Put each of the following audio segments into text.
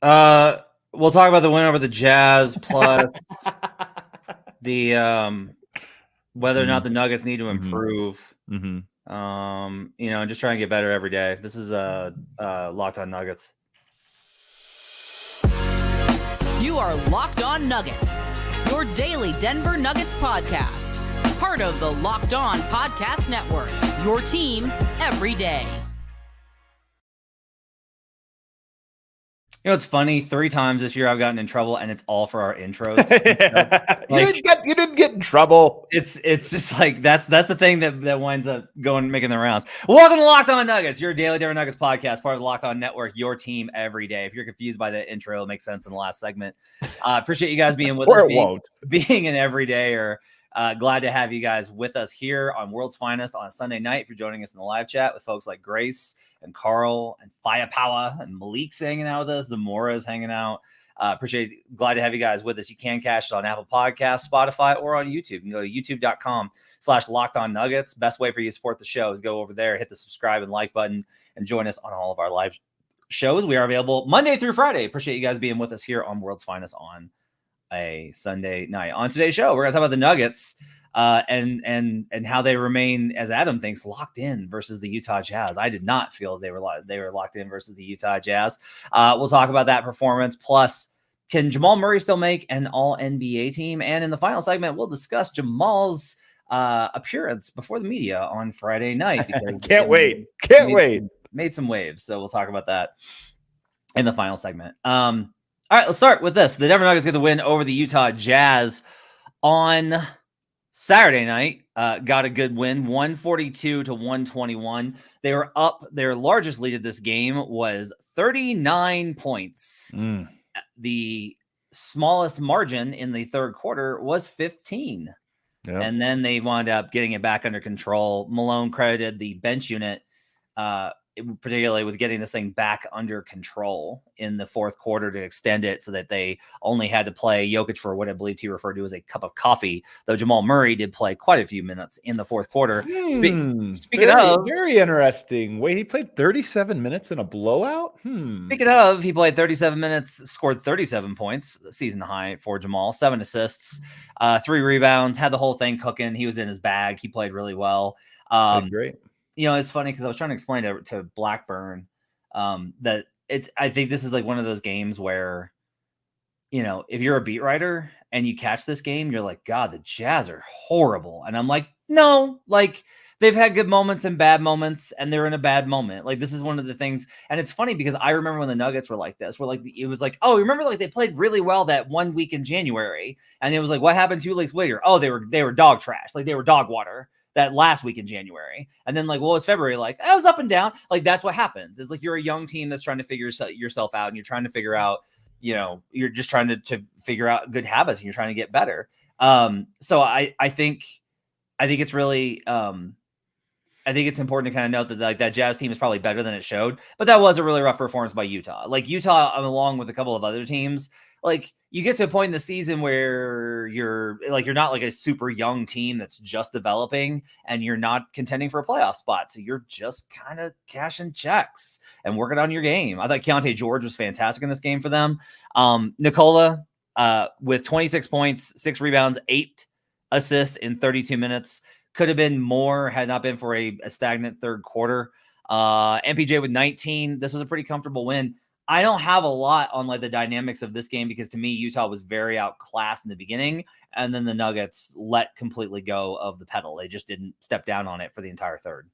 We'll talk about the win over the Jazz plus the whether or not the Nuggets need to improve. And just trying to get better every day. This is Locked On Nuggets. You are Locked On Nuggets, your daily Denver Nuggets podcast. Part of the Locked On Podcast Network, your team every day. It's funny. 3 times this year I've gotten in trouble, and it's all for our intros. You didn't get in trouble. It's just like that's the thing that winds up making the rounds. Welcome to Locked On Nuggets, your daily Denver Nuggets podcast, part of the Locked On Network, your team every day. If you're confused by the intro, it makes sense in the last segment. Appreciate you guys being with us. Being an everydayer. Glad to have you guys with us here on World's Finest on a Sunday night. If you're joining us in the live chat with folks like Grace and Carl and Firepower and Malik's hanging out with us, Zamora's hanging out. Glad to have you guys with us. You can catch it on Apple Podcasts, Spotify, or on YouTube. You can go to youtube.com/LockedOnNuggets. Best way for you to support the show is go over there, hit the subscribe and like button, and join us on all of our live shows. We are available Monday through Friday. Appreciate you guys being with us here on World's Finest on a Sunday night. On today's show, we're going to talk about the Nuggets and how they remain, as Adam thinks, locked in versus the Utah Jazz. I did not feel they were locked in versus the Utah Jazz. We'll talk about that performance. Plus, can Jamal Murray still make an all-NBA team? And in the final segment, we'll discuss Jamal's appearance before the media on Friday night. Can't wait. Made some waves. So we'll talk about that in the final segment. All right, let's start with this. The Denver Nuggets get the win over the Utah Jazz on Saturday night. Got a good win, 142-121. They were up. Their largest lead of this game was 39 points. The smallest margin in the third quarter was 15. Yep. And then they wound up getting it back under control. Malone credited the bench unit, particularly with getting this thing back under control in the fourth quarter to extend it so that they only had to play Jokic for what I believed he referred to as a cup of coffee, though Jamal Murray did play quite a few minutes in the fourth quarter. Very interesting. Wait, he played 37 minutes in a blowout? Speaking of, he played 37 minutes, scored 37 points, season high for Jamal, 7 assists, 3 rebounds, had the whole thing cooking. He was in his bag. He played really well. Great. It's funny because I was trying to explain to Blackburn that I think this is like one of those games where, if you're a beat writer and you catch this game, you're like, God, the Jazz are horrible. And I'm like, no, like they've had good moments and bad moments, and they're in a bad moment. Like this is one of the things. And it's funny because I remember when the Nuggets were like this, it was like, oh, remember like they played really well that 1 week in January. And it was like, what happened 2 weeks later? Oh, they were dog trash. Like they were dog water that last week in January. And then like, well, it's February. Like I was up and down. Like that's what happens. It's like, you're a young team that's trying to figure yourself out, and you're trying to figure out, you're just trying to figure out good habits, and you're trying to get better. So I think it's really, I think it's important to kind of note that like that Jazz team is probably better than it showed, but that was a really rough performance by Utah. Like Utah, along with a couple of other teams, like you get to a point in the season where you're not like a super young team that's just developing, and you're not contending for a playoff spot. So you're just kind of cashing checks and working on your game. I thought Keontae George was fantastic in this game for them. Nikola with 26 points, 6 rebounds, 8 assists in 32 minutes. Could have been more had not been for a stagnant third quarter. MPJ with 19. This was a pretty comfortable win. I don't have a lot on like the dynamics of this game because to me, Utah was very outclassed in the beginning, and then the Nuggets let completely go of the pedal. They just didn't step down on it for the entire third.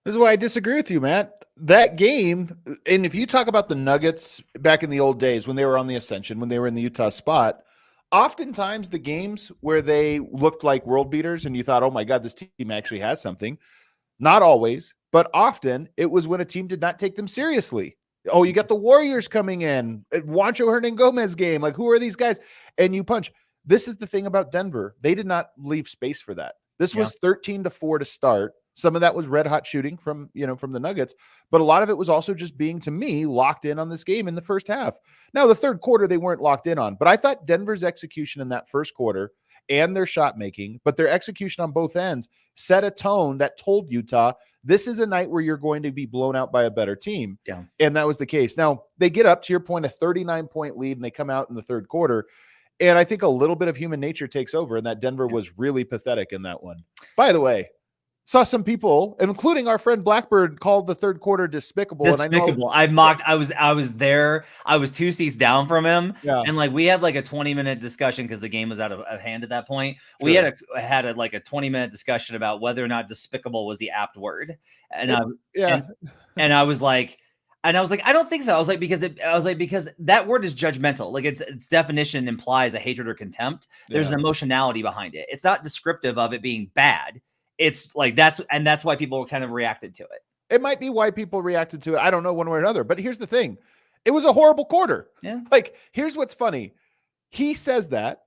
This is why I disagree with you, Matt. That game, and if you talk about the Nuggets back in the old days when they were on the ascension, when they were in the Utah spot, oftentimes the games where they looked like world beaters and you thought, oh my God, this team actually has something. Not always, but often it was when a team did not take them seriously. Oh, you got the Warriors coming in, Juancho Hernan-Gomez game. Like, who are these guys? And you punch. This is the thing about Denver. They did not leave space for that. This was 13-4 to start. Some of that was red hot shooting from the Nuggets, but a lot of it was also just being, to me, locked in on this game in the first half. Now, the third quarter, they weren't locked in on, but I thought Denver's execution in that first quarter and their shot making, but their execution on both ends set a tone that told Utah, this is a night where you're going to be blown out by a better team. Yeah. And that was the case. Now, they get up, to your point, a 39-point lead, and they come out in the third quarter. And I think a little bit of human nature takes over, and that Denver was really pathetic in that one. By the way, saw some people, including our friend Blackbird, called the third quarter despicable. Despicable. And I was there. I was 2 seats down from him. Yeah. And like we had like a 20-minute discussion because the game was out of hand at that point. Sure. We had a 20-minute discussion about whether or not despicable was the apt word. And and I was like, I don't think so. I was like, because that word is judgmental. Like its definition implies a hatred or contempt. There's an emotionality behind it. It's not descriptive of it being bad. It's like that's why people kind of reacted to it. It might be why people reacted to it. I don't know, one way or another. But here's the thing. It was a horrible quarter. Yeah. Like, here's what's funny. He says that.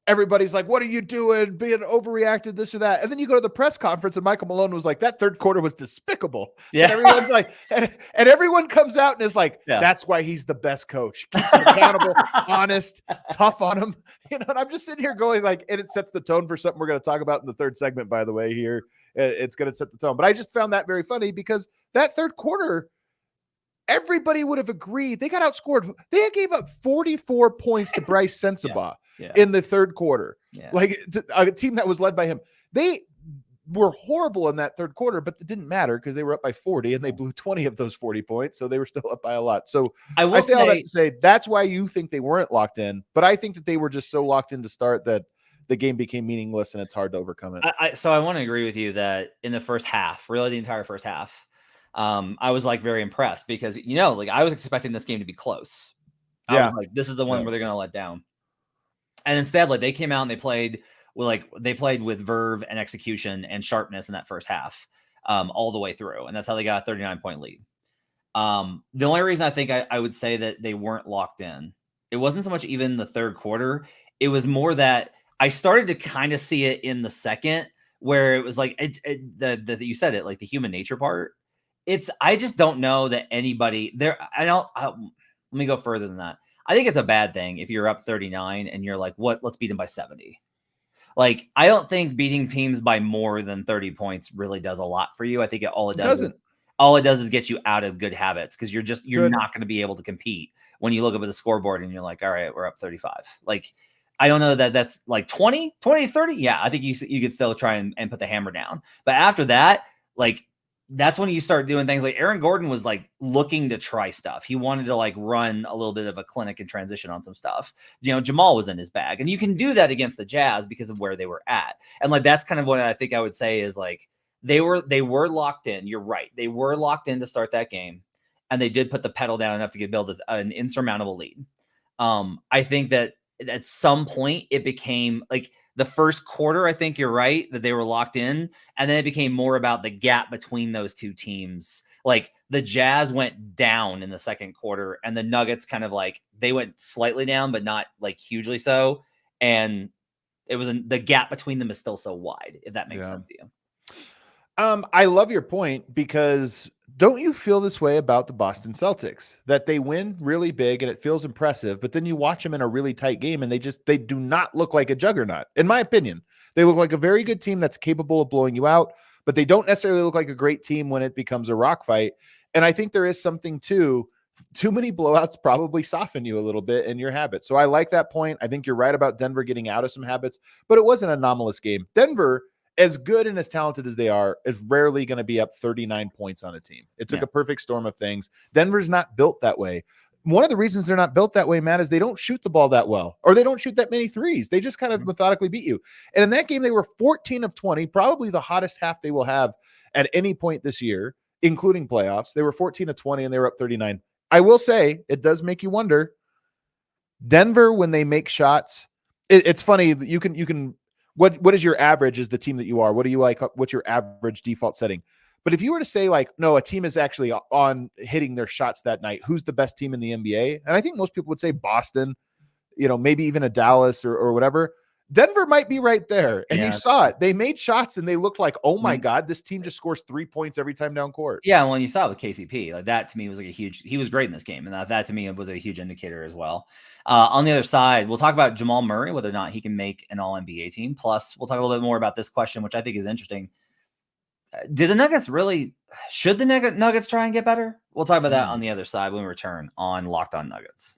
Everybody's like, what are you doing? Being overreacted, this or that. And then you go to the press conference and Michael Malone was like, that third quarter was despicable. Yeah. And everyone's like, and everyone comes out and is like, that's why he's the best coach. Keeps him accountable, honest, tough on him. And I'm just sitting here going like, and it sets the tone for something we're going to talk about in the third segment, by the way, here. It's going to set the tone. But I just found that very funny because that third quarter, everybody would have agreed. They got outscored. They gave up 44 points to Bryce Sensabaugh in the third quarter. Yeah. Like a team that was led by him. They were horrible in that third quarter, but it didn't matter because they were up by 40 and they blew 20 of those 40 points. So they were still up by a lot. So I say all that to say that's why you think they weren't locked in. But I think that they were just so locked in to start that the game became meaningless and it's hard to overcome it. So I want to agree with you that in the first half, really the entire first half, I was like very impressed because, like I was expecting this game to be close. I was like, this is the one where they're going to let down. And instead, like they came out and they played with verve and execution and sharpness in that first half, all the way through. And that's how they got a 39-point lead. The only reason I think I would say that they weren't locked in, it wasn't so much even the third quarter. It was more that I started to kind of see it in the second where it was like, you said it, like the human nature part. I just don't know that anybody there. Let me go further than that. I think it's a bad thing if you're up 39 and you're like, let's beat them by 70. Like, I don't think beating teams by more than 30 points really does a lot for you. I think all it does is get you out of good habits because you're not going to be able to compete when you look up at the scoreboard and you're like, all right, we're up 35. Like, I don't know that that's like 20, 30. Yeah, I think you could still try and put the hammer down. But after that, like, that's when you start doing things like Aaron Gordon was like looking to try stuff. He wanted to like run a little bit of a clinic and transition on some stuff. Jamal was in his bag, and you can do that against the Jazz because of where they were at. And like, that's kind of what I think I would say is like, they were locked in. You're right. They were locked in to start that game, and they did put the pedal down enough to build an insurmountable lead. I think that at some point it became like, the first quarter, I think you're right that they were locked in. And then it became more about the gap between those two teams. Like the Jazz went down in the second quarter and the Nuggets kind of like, they went slightly down, but not like hugely so. And it was the gap between them is still so wide, if that makes sense to you. I love your point because don't you feel this way about the Boston Celtics, that they win really big and it feels impressive, but then you watch them in a really tight game and they do not look like a juggernaut. In my opinion, they look like a very good team that's capable of blowing you out, but they don't necessarily look like a great team when it becomes a rock fight. And I think there is something too many blowouts probably soften you a little bit in your habits. So I like that point. I think you're right about Denver getting out of some habits, but it was an anomalous game. Denver, as good and as talented as they are, is rarely going to be up 39 points on a team. It took a perfect storm of things. Denver's not built that way. One of the reasons they're not built that way, Matt, is they don't shoot the ball that well, or they don't shoot that many threes. They just kind of methodically beat you. And in that game, they were 14 of 20, probably the hottest half they will have at any point this year, including playoffs. They were 14 of 20 and they were up 39. I will say it does make you wonder. Denver, when they make shots, it's funny that you can. What is your average is the team that you are? What do you like? What's your average default setting? But if you were to say like, no, a team is actually on hitting their shots that night, who's the best team in the NBA? And I think most people would say Boston, maybe even a Dallas or whatever. Denver might be right there. And you Yeah. saw it. They made shots and they looked like, oh my Mhm. God, this team just scores 3 points every time down court. Yeah, well, you saw it with KCP. Like that to me was like a huge. He was great in this game, and that to me was a huge indicator as well. On the other side, we'll talk about Jamal Murray, whether or not he can make an All NBA team. Plus, we'll talk a little bit more about this question, which I think is interesting. Do the Nuggets really? Should the Nuggets try and get better? We'll talk about that on the other side when we return on Locked On Nuggets.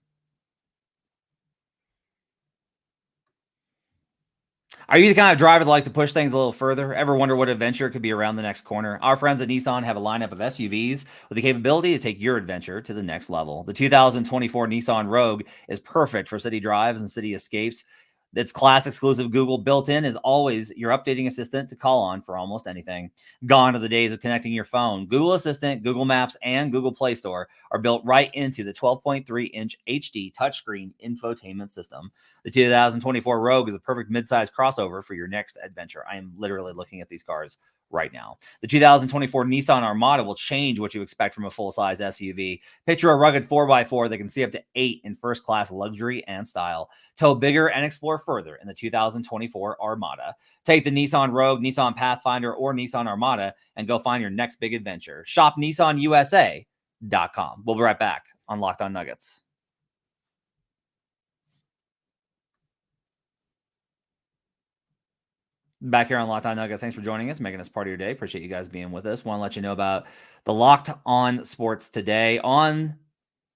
Are you the kind of driver that likes to push things a little further? Ever wonder what adventure could be around the next corner? Our friends at Nissan have a lineup of SUVs with the capability to take your adventure to the next level. The 2024 Nissan Rogue is perfect for city drives and city escapes. Its class exclusive Google built-in is always your updating assistant to call on for almost anything. Gone are the days of connecting your phone. Google Assistant, Google Maps, and Google Play Store are built right into the 12.3-inch HD touchscreen infotainment system. The 2024 Rogue is a perfect midsize crossover for your next adventure. I am literally looking at these cars right now. The 2024 Nissan Armada will change what you expect from a full-size SUV. Picture a rugged 4x4 that can see up to 8 in first-class luxury and style. Tow bigger and explore further in the 2024 Armada. Take the Nissan Rogue, Nissan Pathfinder, or Nissan Armada and go find your next big adventure. Shop NissanUSA.com. We'll be right back on Locked On Nuggets. Back here on Locked On Nuggets. Thanks for joining us, making us part of your day. Appreciate you guys being with us. Want to let you know about the Locked On Sports today on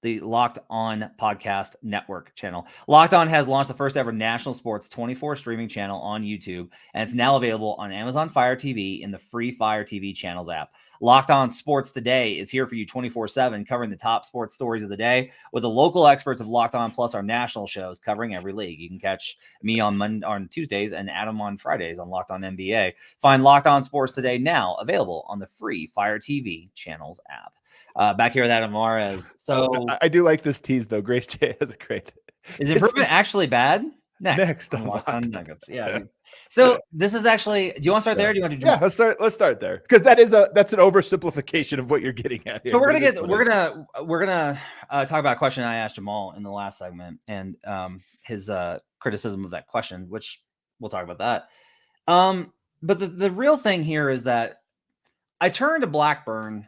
the Locked On Podcast Network channel. Locked On has launched the first ever national sports 24 streaming channel on YouTube, and it's now available on Amazon Fire TV in the free Fire TV channels app. Locked On Sports Today is here for you 24/7, covering the top sports stories of the day with the local experts of Locked On, plus our national shows covering every league. You can catch me on Tuesdays and Adam on Fridays on Locked On NBA. Find Locked On Sports Today now available on the free Fire TV channels app. Back here with Adam Mares. So I do like this tease though. Grace J has a great. Is improvement actually bad? Next on on Locked On Locked. Nuggets. Yeah. So this is actually. Do you want to start there? Or do you want to do? Yeah, let's start there because that's an oversimplification of what you're getting at here. So we're gonna talk about a question I asked Jamal in the last segment and his criticism of that question, which we'll talk about that. But the real thing here is that I turned to Blackburn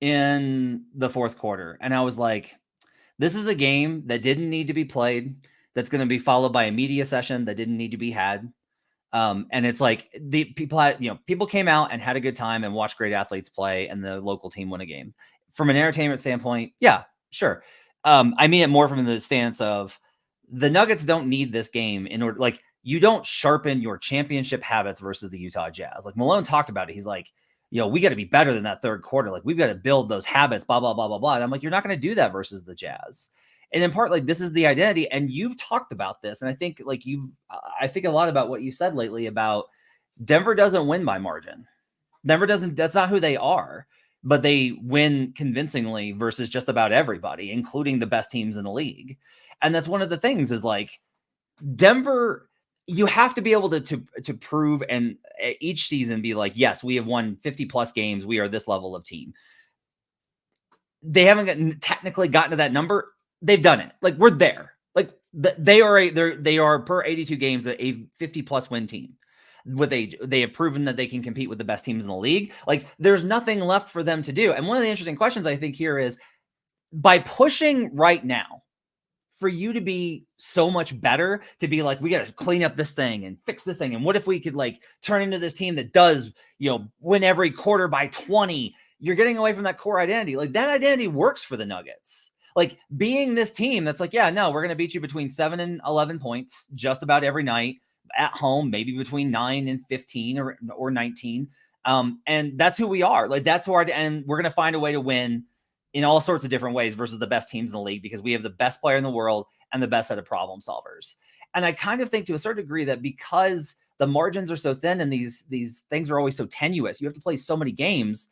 in the fourth quarter, and I was like, this is a game that didn't need to be played. That's going to be followed by a media session that didn't need to be had. And it's like the people came out and had a good time and watched great athletes play, and the local team win a game. From an entertainment standpoint, yeah, sure. I mean it more from the stance of the Nuggets don't need this game in order. Like, you don't sharpen your championship habits versus the Utah Jazz. Like Malone talked about it. He's like, we got to be better than that third quarter. Like, we've got to build those habits, blah, blah, blah, blah, blah. And I'm like, you're not going to do that versus the Jazz. And in part, like, this is the identity. And you've talked about this. And I think I think a lot about what you said lately about Denver doesn't win by margin. Denver doesn't, that's not who they are, but they win convincingly versus just about everybody, including the best teams in the league. And that's one of the things is like Denver, you have to be able to prove and each season be like, yes, we have won 50 plus games. We are this level of team. They haven't technically gotten to that number. They've done it. Like, we're there. Like they are per 82 games a 50 plus win team. They have proven that they can compete with the best teams in the league. Like, there's nothing left for them to do. And one of the interesting questions I think here is, by pushing right now, for you to be so much better, to be like, we got to clean up this thing and fix this thing. And what if we could like turn into this team that does, win every quarter by 20? You're getting away from that core identity. Like, that identity works for the Nuggets. Like, being this team that's like, yeah, no, we're going to beat you between 7 and 11 points just about every night at home, maybe between 9 and 15 or 19. And that's who we are. Like, that's who and we're going to find a way to win in all sorts of different ways versus the best teams in the league, because we have the best player in the world and the best set of problem solvers. And I kind of think to a certain degree that because the margins are so thin and these things are always so tenuous, you have to play so many games.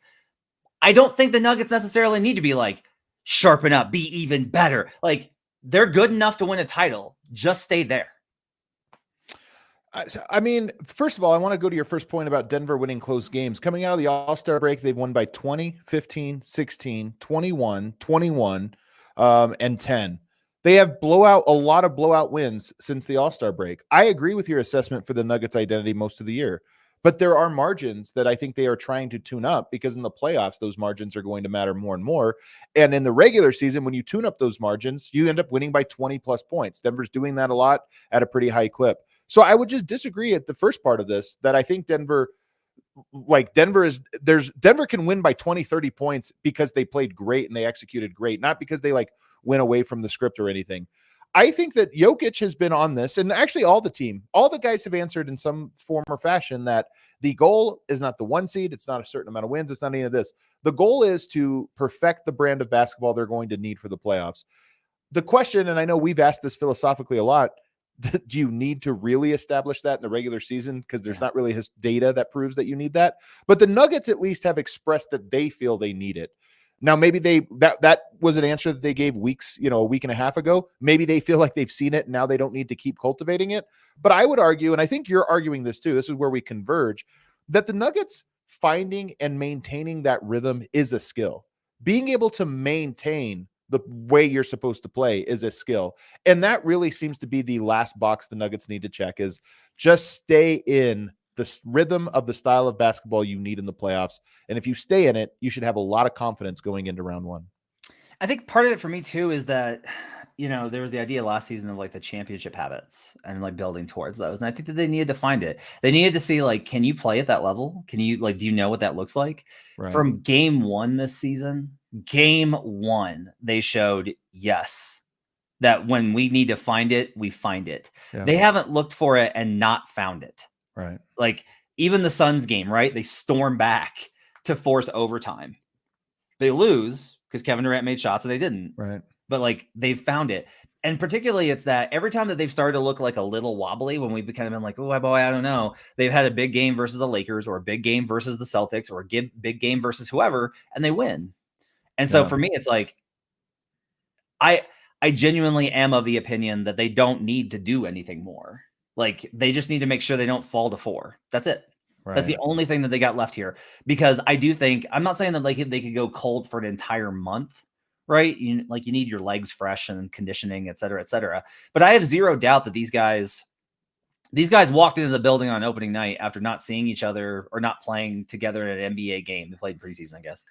I don't think the Nuggets necessarily need to be like, sharpen up, be even better. Like, they're good enough to win a title. Just stay there. I mean, first of all, I want to go to your first point about Denver winning close games. Coming out of the All-Star break, they've won by 20, 15, 16, 21, 21, and 10. They have a lot of blowout wins since the All-Star break. I agree with your assessment for the Nuggets' identity most of the year, but there are margins that I think they are trying to tune up, because in the playoffs, those margins are going to matter more and more. And in the regular season, when you tune up those margins, you end up winning by 20 plus points. Denver's doing that a lot at a pretty high clip. So I would just disagree at the first part of this, that I think Denver can win by 20, 30 points because they played great and they executed great, not because they went away from the script or anything. I think that Jokic has been on this, and actually all the guys have answered in some form or fashion that the goal is not the 1 seed. It's not a certain amount of wins. It's not any of this. The goal is to perfect the brand of basketball they're going to need for the playoffs. The question, and I know we've asked this philosophically a lot, do you need to really establish that in the regular season? Because there's not really his data that proves that you need that. But the Nuggets at least have expressed that they feel they need it. Now, maybe that was an answer that they gave a week and a half ago. Maybe they feel like they've seen it and now they don't need to keep cultivating it. But I would argue, and I think you're arguing this too, this is where we converge, that the Nuggets finding and maintaining that rhythm is a skill. Being able to maintain the way you're supposed to play is a skill. And that really seems to be the last box the Nuggets need to check, is just stay in the rhythm of the style of basketball you need in the playoffs. And if you stay in it, you should have a lot of confidence going into round one. I think part of it for me too is that, there was the idea last season of the championship habits and building towards those. And I think that they needed to find it. They needed to see, can you play at that level? Can you do you know what that looks like? Right. From game one this season, they showed, yes, that when we need to find it, we find it. Yeah. They haven't looked for it and not found it. Right. Even the Suns game, right? They storm back to force overtime. They lose because Kevin Durant made shots and they didn't. Right. But they've found it. And particularly it's that every time that they've started to look like a little wobbly, when we've kind of been oh boy, I don't know. They've had a big game versus the Lakers or a big game versus the Celtics or a big game versus whoever, and they win. And so for me, it's I genuinely am of the opinion that they don't need to do anything more. They just need to make sure they don't fall to 4. That's it. Right. That's the only thing that they got left here. Because I do think, I'm not saying that they could go cold for an entire month, right? You need your legs fresh and conditioning, et cetera, et cetera. But I have zero doubt that these guys walked into the building on opening night after not seeing each other or not playing together in an NBA game. They played preseason, I guess.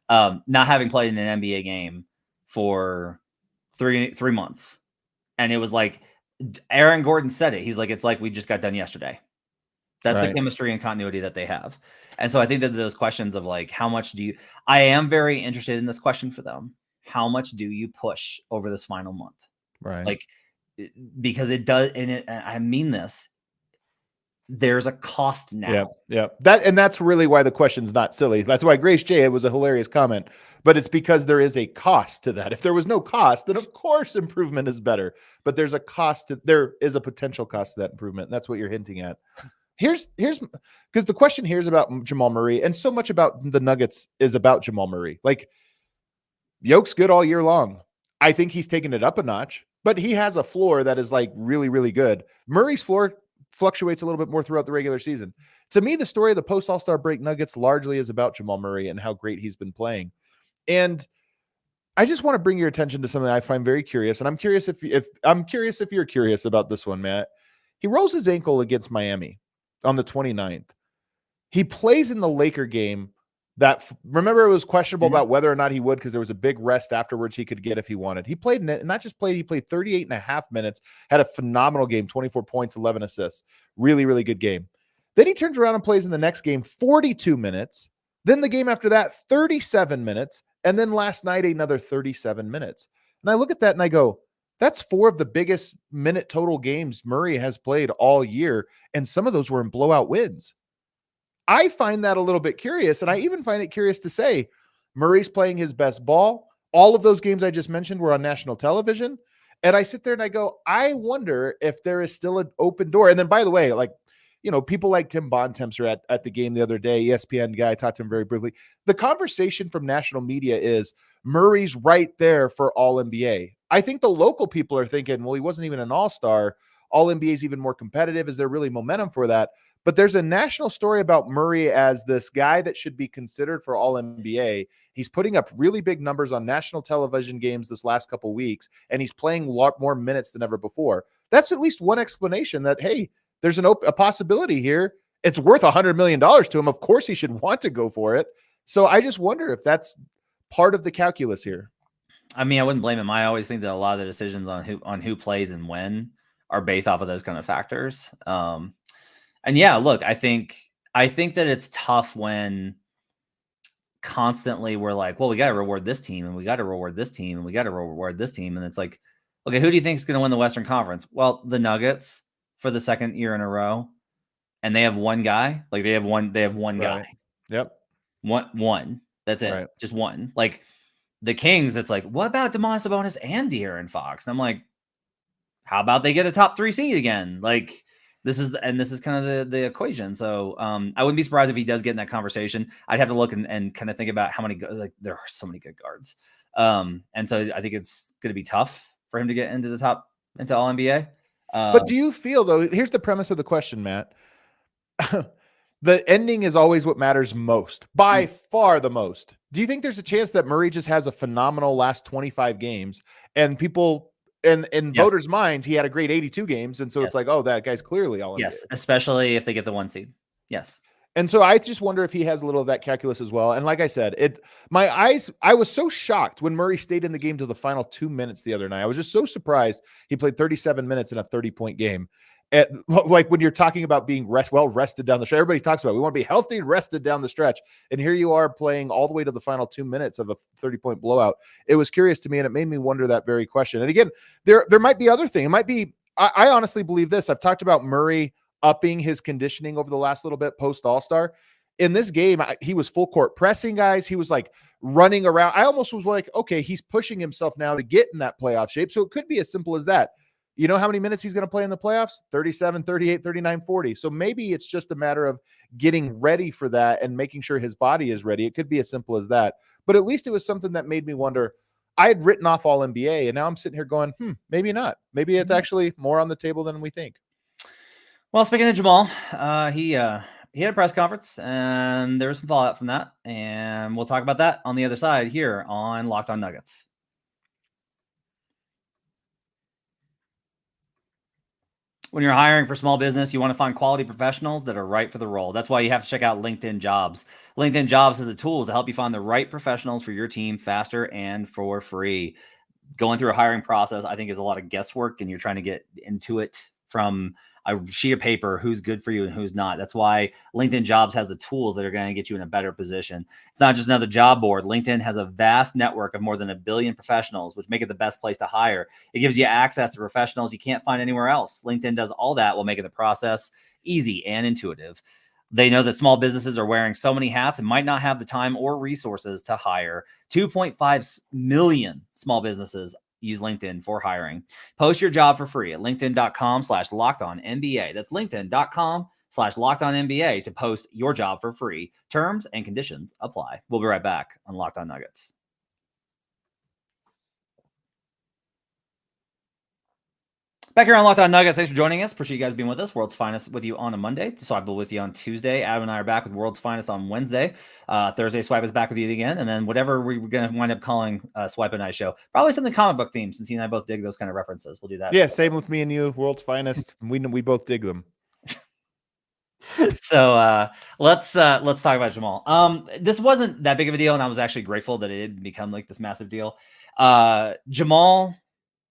Not having played in an NBA game for three months. And it was Aaron Gordon said it. He's it's we just got done yesterday. That's right. The chemistry and continuity that they have. And so I think that those questions of how much I am very interested in this question for them. How much do you push over this final month? Right. Because it does, and I mean this, there's a cost now. Yeah. That's really why the question's not silly. That's why Grace J, it was a hilarious comment, but it's because there is a cost to that. If there was no cost, then of course improvement is better, but there is a potential cost to that improvement. And that's what you're hinting at. Here's because the question here is about Jamal Murray, and so much about the Nuggets is about Jamal Murray. Yoke's good all year long. I think he's taken it up a notch, but he has a floor that is really, really good. Murray's floor fluctuates a little bit more throughout the regular season. To me, the story of the post All-Star break Nuggets largely is about Jamal Murray and how great he's been playing. And I just want to bring your attention to something I find very curious. And I'm curious if you're curious about this one, Matt. He rolls his ankle against Miami on the 29th. He plays in the Laker game remember it was questionable about whether or not he would, because there was a big rest afterwards he could get if he wanted. He played in it, and not just played, he played 38 and a half minutes, had a phenomenal game, 24 points, 11 assists. Really, really good game. Then he turns around and plays in the next game 42 minutes. Then the game after that, 37 minutes. And then last night, another 37 minutes. And I look at that and I go, that's 4 of the biggest minute total games Murray has played all year. And some of those were in blowout wins. I find that a little bit curious, and I even find it curious to say Murray's playing his best ball. All of those games I just mentioned were on national television, and I sit there and I go, I wonder if there is still an open door. And then, by the way, people like Tim Bontemps are at the game the other day, ESPN guy, I talked to him very briefly. The conversation from national media is Murray's right there for All-NBA. I think the local people are thinking, well, he wasn't even an All-Star. All-NBA is even more competitive. Is there really momentum for that? but there's a national story about Murray as this guy that should be considered for all NBA. He's putting up really big numbers on national television games this last couple weeks, and he's playing a lot more minutes than ever before. That's at least one explanation that, hey, there's a possibility here. It's worth $100 million to him. Of course he should want to go for it. So I just wonder if that's part of the calculus here. I mean, I wouldn't blame him. I always think that a lot of the decisions on who plays and when are based off of those kind of factors. And yeah, look, I think that it's tough when constantly we're like, well, we got to reward this team and we got to reward this team and we got to reward this team. And it's like, okay, who do you think is going to win the Western Conference? Well, the Nuggets for the second year in a row. And they have one guy. Like they have one Right. guy. Yep. One. That's it. Right. Just one. Like the Kings, it's like, what about Domantas Sabonis and De'Aaron Fox? And I'm like, how about they get a top 3 seed again? Like this is kind of the equation. So I wouldn't be surprised if he does get in that conversation. I'd have to look and kind of think about how many, like there are so many good guards. And so I think it's going to be tough for him to get into all NBA. But do you feel though, here's the premise of the question, Matt. The ending is always what matters most, by far the most. Do you think there's a chance that Murray just has a phenomenal last 25 games and people in yes. voters' minds, he had a great 82 games. And so yes. it's like, oh, that guy's clearly all yes, NBA. Especially if they get the 1 seed. Yes. And so I just wonder if he has a little of that calculus as well. And like I said, I was so shocked when Murray stayed in the game to the final 2 minutes the other night. I was just so surprised he played 37 minutes in a 30-point game. Like when you're talking about being well rested down the stretch, everybody talks about we want to be healthy and rested down the stretch. And here you are playing all the way to the final 2 minutes of a 30-point blowout. It was curious to me, and it made me wonder that very question. And again, there might be other things. It might be, I honestly believe this. I've talked about Murray upping his conditioning over the last little bit post All-Star. In this game, he was full court pressing guys. He was like running around. I almost was like, okay, he's pushing himself now to get in that playoff shape. So it could be as simple as that. You know how many minutes he's going to play in the playoffs? 37, 38, 39, 40. So maybe it's just a matter of getting ready for that and making sure his body is ready. It could be as simple as that. But at least it was something that made me wonder. I had written off all NBA, and now I'm sitting here going, maybe not. Maybe it's actually more on the table than we think. Well, speaking of Jamal, he had a press conference, and there was some fallout from that. And we'll talk about that on the other side here on Locked On Nuggets. When you're hiring for small business, you want to find quality professionals that are right for the role. That's why you have to check out LinkedIn Jobs. LinkedIn Jobs has the tools to help you find the right professionals for your team faster and for free. Going through a hiring process, I think, is a lot of guesswork, and you're trying to get into it from a sheet of paper, who's good for you and who's not. That's why LinkedIn Jobs has the tools that are going to get you in a better position. It's not just another job board. LinkedIn has a vast network of more than 1 billion professionals, which make it the best place to hire. It gives you access to professionals you can't find anywhere else. LinkedIn does all that while making the process easy and intuitive. They know that small businesses are wearing so many hats and might not have the time or resources to hire. 2.5 million small businesses use LinkedIn for hiring. Post your job for free at linkedin.com/lockedonnba. That's linkedin.com/lockedonnba to post your job for free. Terms and conditions apply. We'll be right back on Locked On Nuggets. Back here on Locked On Nuggets, thanks for joining us. Appreciate you guys being with us. World's Finest with you on a Monday. Swipe with you on Tuesday. Adam and I are back with World's Finest on Wednesday. Thursday, Swipe is back with you again. And then whatever we're going to wind up calling Swipe and I show. Probably something comic book themed, since you and I both dig those kind of references. We'll do that. Yeah, same with me and you. World's Finest. We both dig them. So let's talk about Jamal. This wasn't that big of a deal, and I was actually grateful that it didn't become like this massive deal. Jamal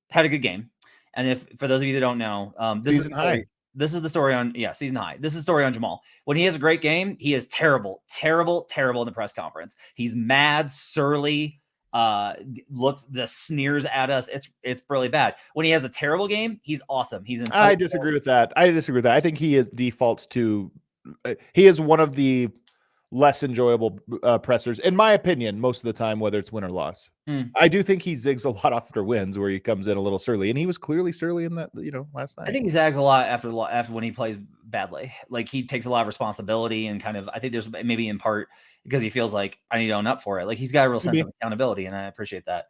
had a good game. And if for those of you that don't know, season high. This is the story on season high. This is the story on Jamal. When he has a great game, he is terrible in the press conference. He's mad, surly, just sneers at us. It's really bad. When he has a terrible game, he's awesome. He's in. I disagree with that. I think he defaults to. He is one of the less enjoyable pressers, in my opinion, most of the time, whether it's win or loss. I do think he zigs a lot after wins, where he comes in a little surly, and he was clearly surly in that, last night. I think he zags a lot after when he plays badly. Like he takes a lot of responsibility, and kind of, I think there's maybe in part because he feels like I need to own up for it. Like he's got a real sense of accountability, and I appreciate that.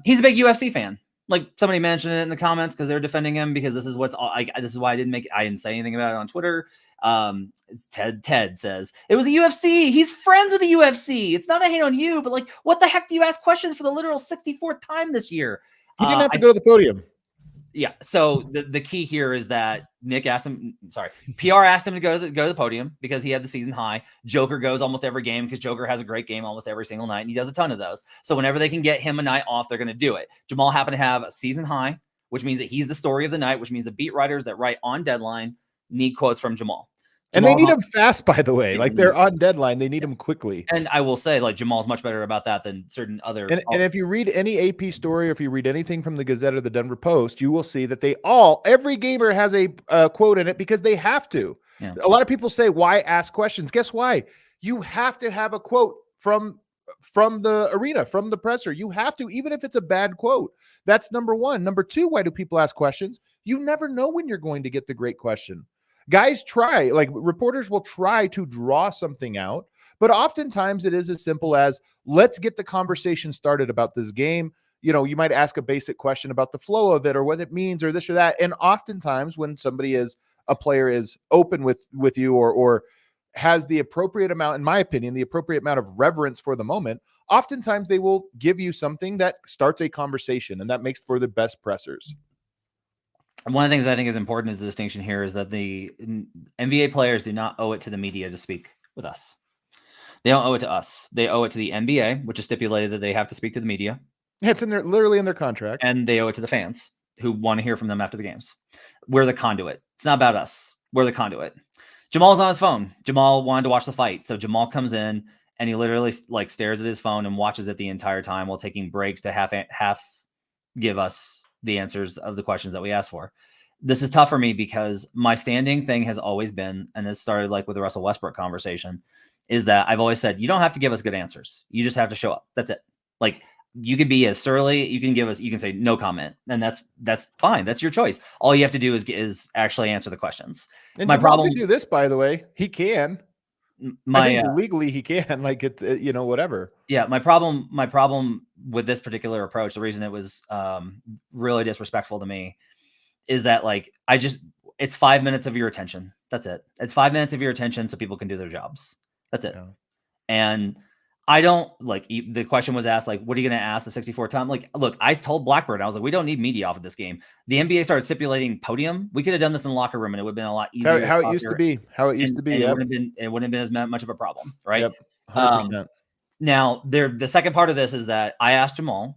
He's a big UFC fan. Like somebody mentioned it in the comments because they're defending him because this is this is why I didn't say anything about it on Twitter. Ted says it was the UFC. He's friends with the UFC. It's not a hate on you, but like, what the heck do you ask questions for the literal 64th time this year? He didn't have to go to the podium. Yeah. So the key here is that PR asked him to go to the podium because he had the season high. Joker goes almost every game because Joker has a great game almost every single night, and he does a ton of those. So whenever they can get him a night off, they're going to do it. Jamal happened to have a season high, which means that he's the story of the night, which means the beat writers that write on deadline need quotes from Jamal. And they need him fast, by the way. Like, they're on deadline. They need him quickly. And I will say, like, Jamal's much better about that than certain other. And if you read any AP story, or if you read anything from the Gazette or the Denver Post, you will see that every gamer has a quote in it because they have to. Yeah. A lot of people say, why ask questions? Guess why? You have to have a quote from the arena, from the presser. You have to, even if it's a bad quote. That's number one. Number two, why do people ask questions? You never know when you're going to get the great question. Guys try, like, reporters will try to draw something out, but oftentimes it is as simple as, let's get the conversation started about this game. You know, you might ask a basic question about the flow of it or what it means or this or that. And oftentimes when a player is open with you or has the appropriate amount, in my opinion, the appropriate amount of reverence for the moment, oftentimes they will give you something that starts a conversation, and that makes for the best pressers. And one of the things I think is important is the distinction here is that the NBA players do not owe it to the media to speak with us. They don't owe it to us. They owe it to the NBA, which is stipulated that they have to speak to the media. Yeah, it's literally in their contract. And they owe it to the fans who want to hear from them after the games. We're the conduit. It's not about us. We're the conduit. Jamal's on his phone. Jamal wanted to watch the fight. So Jamal comes in and he literally like stares at his phone and watches it the entire time while taking breaks to half give us the answers of the questions that we asked for. This is tough for me because my standing thing has always been, and this started like with the Russell Westbrook conversation, is that I've always said, you don't have to give us good answers. You just have to show up. That's it. Like, you can be as surly, you can say no comment, and that's fine. That's your choice. All you have to do is actually answer the questions. And my problem can do this, by the way. He can. I think legally he can, like, it's whatever. Yeah, my problem with this particular approach, the reason it was really disrespectful to me, is that like it's 5 minutes of your attention. That's it. It's 5 minutes of your attention so people can do their jobs. That's it. Yeah. And I don't like the question was asked, like, what are you going to ask the 64th time? Like, look, I told Blackbird, I was like, we don't need media off of this game. The NBA started stipulating podium. We could have done this in the locker room and it would have been a lot easier. How it used to be. Yep. It wouldn't have been as much of a problem. Right. Yep. 100%. Now the second part of this is that I asked Jamal,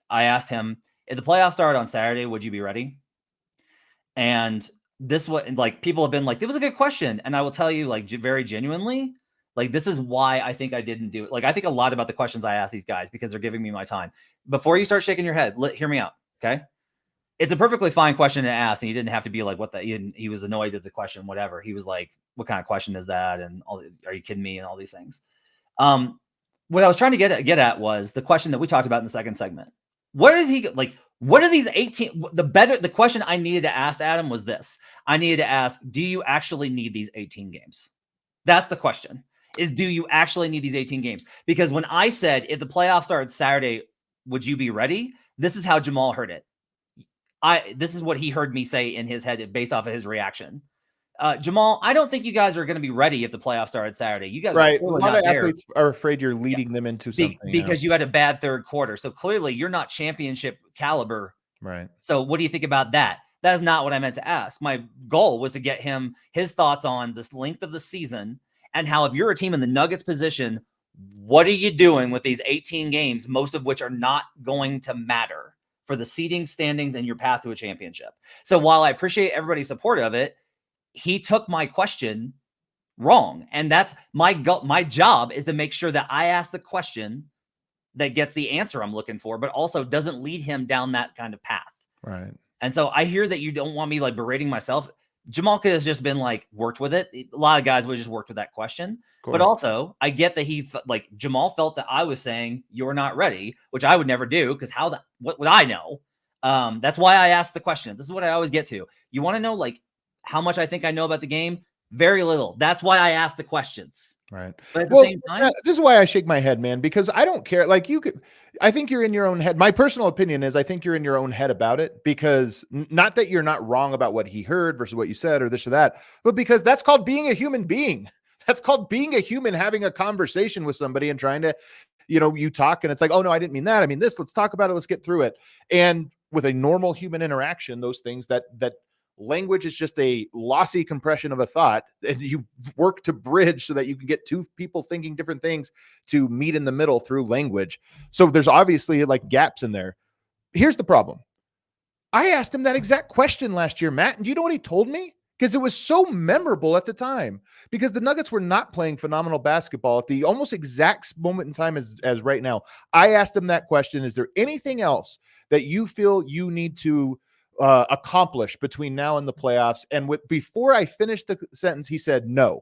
I asked him, if the playoffs started on Saturday, would you be ready? And this was like, people have been like, it was a good question. And I will tell you, like, very genuinely, like, this is why I think I didn't do it. Like, I think a lot about the questions I ask these guys because they're giving me my time. Before you start shaking your head, hear me out. Okay. It's a perfectly fine question to ask. And he didn't have to be like, he was annoyed at the question, whatever. He was like, what kind of question is that? And are you kidding me? And all these things. What I was trying to get at was the question that we talked about in the second segment. What is he like? What are these 18? The question I needed to ask Adam was this. I needed to ask, do you actually need these 18 games? That's the question. Is do you actually need these 18 games? Because when I said, if the playoffs started Saturday, would you be ready? This is how Jamal heard it. This is what he heard me say in his head based off of his reaction. Jamal, I don't think you guys are going to be ready if the playoffs started Saturday. You guys right. A lot of athletes are afraid you're leading them into something. Because you had a bad third quarter. So clearly you're not championship caliber. Right. So what do you think about that? That is not what I meant to ask. My goal was to get him his thoughts on the length of the season and how, if you're a team in the Nuggets position, what are you doing with these 18 games, most of which are not going to matter for the seeding standings and your path to a championship? So while I appreciate everybody's support of it, he took my question wrong. And that's my job is to make sure that I ask the question that gets the answer I'm looking for, but also doesn't lead him down that kind of path. Right. And so I hear that you don't want me like berating myself. Jamal could has just been like worked with it. A lot of guys would just worked with that question. But also I get that Jamal felt that I was saying you're not ready, which I would never do because what would I know? That's why I asked the question. This is what I always get to. You want to know like how much I think I know about the game? Very little. That's why I asked the questions. Right. But at the Well, same time, this is why I shake my head, man, because I don't care. Like I think you're in your own head. My personal opinion is I think you're in your own head about it because not that you're not wrong about what he heard versus what you said or this or that, but because that's called being a human being. That's called being a human, having a conversation with somebody and trying to, you talk and it's like, oh no, I didn't mean that. I mean this, let's talk about it. Let's get through it. And with a normal human interaction, those things that language is just a lossy compression of a thought, and you work to bridge so that you can get two people thinking different things to meet in the middle through language. So there's obviously like gaps in there. Here's the problem. I asked him that exact question last year, Matt, and do you know what he told me? Because it was so memorable at the time, because the Nuggets were not playing phenomenal basketball at the almost exact moment in time as right now. I asked him that question. Is there anything else that you feel you need to accomplish between now and the playoffs? And before I finished the sentence, he said, no,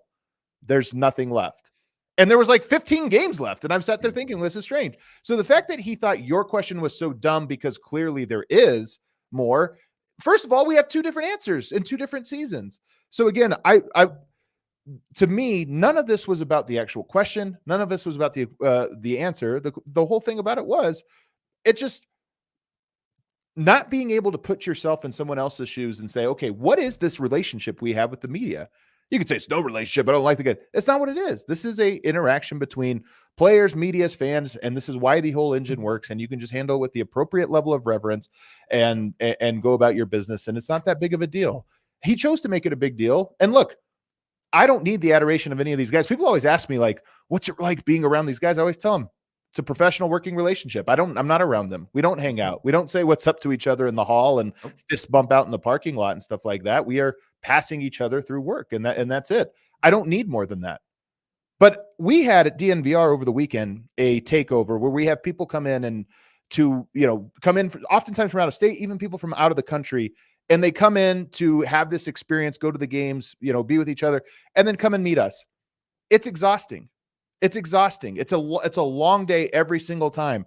there's nothing left. And there was like 15 games left. And I'm sat there thinking, this is strange. So the fact that he thought your question was so dumb because clearly there is more. First of all, we have two different answers in two different seasons. So again, to me, none of this was about the actual question. None of this was about the answer. The whole thing about it was, it just not being able to put yourself in someone else's shoes and say, okay, what is this relationship we have with the media? You could say it's no relationship. I don't like the guy. It's not what it is. This is a interaction between players, medias, fans, and this is why the whole engine works. And you can just handle it with the appropriate level of reverence and go about your business. And it's not that big of a deal. He chose to make it a big deal. And look, I don't need the adoration of any of these guys. People always ask me like, what's it like being around these guys? I always tell them it's a professional working relationship. I'm not around them. We don't hang out. We don't say what's up to each other in the hall and fist bump out in the parking lot and stuff like that. We are passing each other through work, and that's it. I don't need more than that. But we had at DNVR over the weekend a takeover where we have people come in and come in oftentimes from out of state, even people from out of the country, and they come in to have this experience, go to the games, be with each other, and then come and meet us. It's exhausting. It's exhausting. It's a long day every single time.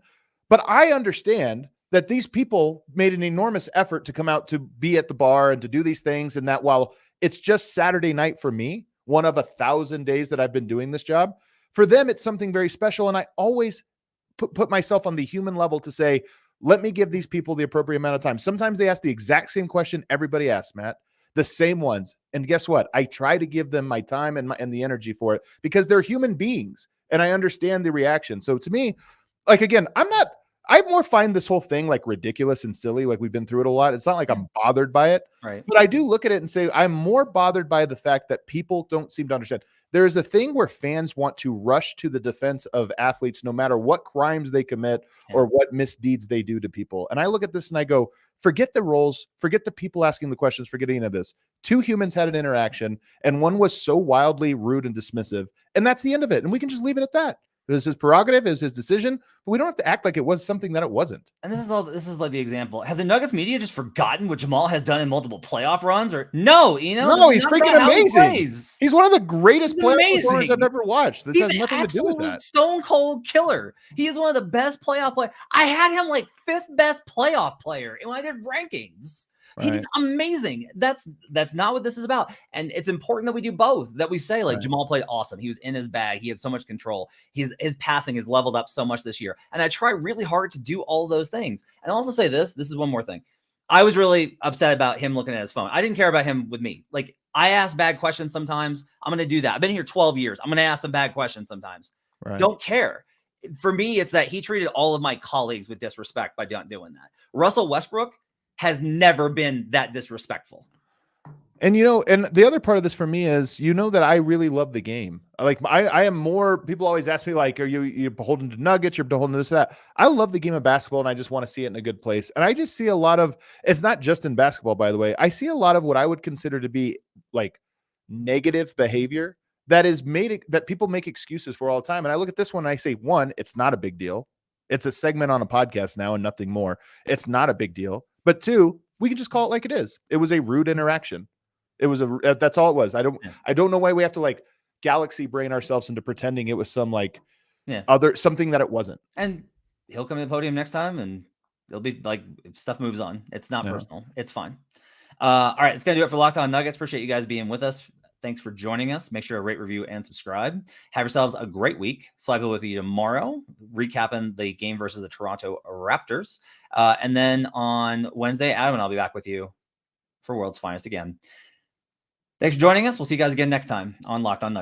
But I understand that these people made an enormous effort to come out to be at the bar and to do these things. And that while it's just Saturday night for me, one of 1,000 days that I've been doing this job, for them, it's something very special. And I always put myself on the human level to say, let me give these people the appropriate amount of time. Sometimes they ask the exact same question everybody asks, Matt. The same ones. And guess what? I try to give them my time and the energy for it because they're human beings and I understand the reaction. So to me, like, again, I more find this whole thing like ridiculous and silly. Like we've been through it a lot. It's not like I'm bothered by it, right? But I do look at it and say, I'm more bothered by the fact that people don't seem to understand. There is a thing where fans want to rush to the defense of athletes, no matter what crimes they commit or what misdeeds they do to people. And I look at this and I go, forget the roles, forget the people asking the questions, forget any of this. Two humans had an interaction and one was so wildly rude and dismissive. And that's the end of it. And we can just leave it at that. It was his prerogative, it was his decision, but we don't have to act like it was something that it wasn't. And this is like the example. Have the Nuggets media just forgotten what Jamal has done in multiple playoff runs? Or no, no, he's freaking amazing. He's one of the greatest playoff performers I've ever watched. This has nothing to do with that. Stone cold killer. He is one of the best playoff players. I had him like 5th best playoff player when I did rankings. Right. He's amazing. That's not what this is about. And it's important that we do both, that we say like Jamal played awesome. He was in his bag. He had so much control. His passing has leveled up so much this year. And I try really hard to do all those things. And I'll also say this is one more thing. I was really upset about him looking at his phone. I didn't care about him with me. Like I ask bad questions sometimes. I'm going to do that. I've been here 12 years. I'm going to ask some bad questions sometimes. Right. Don't care. For me, it's that he treated all of my colleagues with disrespect by doing that. Russell Westbrook has never been that disrespectful. And, and the other part of this for me is, that I really love the game. Like I am more, people always ask me like, are you're beholden to Nuggets? You're beholden to this, that. I love the game of basketball and I just want to see it in a good place. And I just see a lot of, it's not just in basketball, by the way. I see a lot of what I would consider to be like negative behavior that people make excuses for all the time. And I look at this one and I say, one, it's not a big deal. It's a segment on a podcast now and nothing more. It's not a big deal. But two, we can just call it like it is. It was a rude interaction. That's all it was. I don't know why we have to like galaxy brain ourselves into pretending it was some like something that it wasn't. And he'll come to the podium next time and it'll be like stuff moves on. It's not personal. It's fine. All right. It's going to do it for Locked On Nuggets. Appreciate you guys being with us. Thanks for joining us. Make sure to rate, review, and subscribe. Have yourselves a great week. Cycle with you tomorrow, recapping the game versus the Toronto Raptors. And then on Wednesday, Adam and I'll be back with you for World's Finest again. Thanks for joining us. We'll see you guys again next time on Locked On Nuggets.